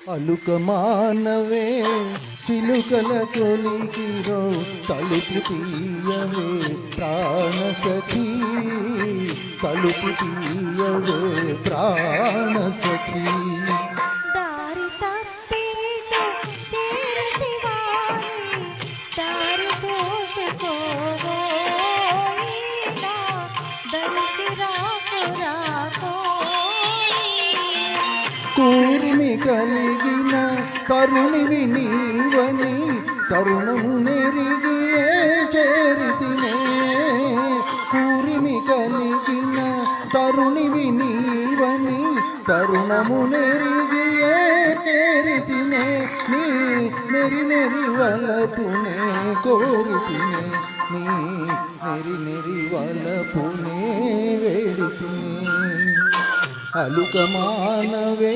అలుక మానవే చిలుకల కొలికిరో తలుపు తీయవే ప్రాణ సఖీ తలుపు తీయవే ప్రాణ సఖీ దారి తప్పితో చేరతివాని దారి చూసుకోవోయి నా దరికి రాకు కూర్మి కలిగిన తరుణివి నీవని తరుణము నెరిగి చేరితినే కూర్మి కలిగిన తరుణివి నీవని తరుణము నెరిగి చేరితినే నీ నెరి నెరి వలపునే కోరితినే నీ నెరి నెరి వలపునే వేడితినే అలుక మానవే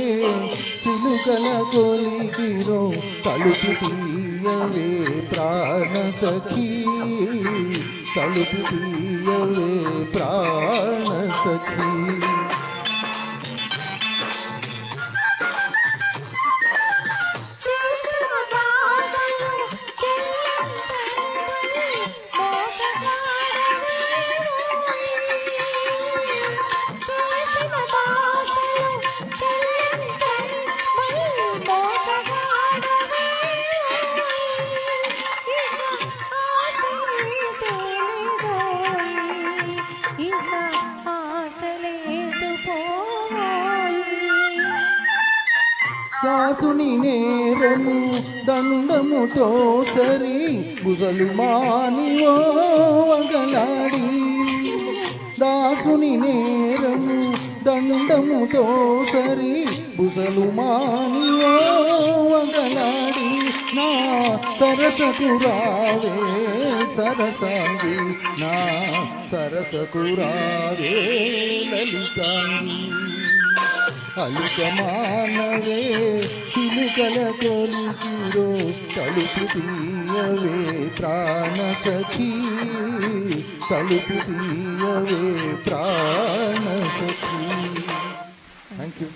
చిలుకల కొలికిరో తలుపు తీయవే ప్రాణ సఖీ తలుపు తీయవే ప్రాణ సఖీ దాసుని నేరము దండముతో సరి గుజలు మానివో వగలాడి దాసుని నేరము దండముతో సరి గుజలు మానివో వగలాడి నా సరసకు రావే సరసాంగి నా సరసకు రావే లలితాంగి అలుక మానవే చిలుకల కొలికిరో తలుపు తీయవే ప్రాణ సఖీ తలుపు తీయవే ప్రాణ సఖీ థ్యాంక్ యూ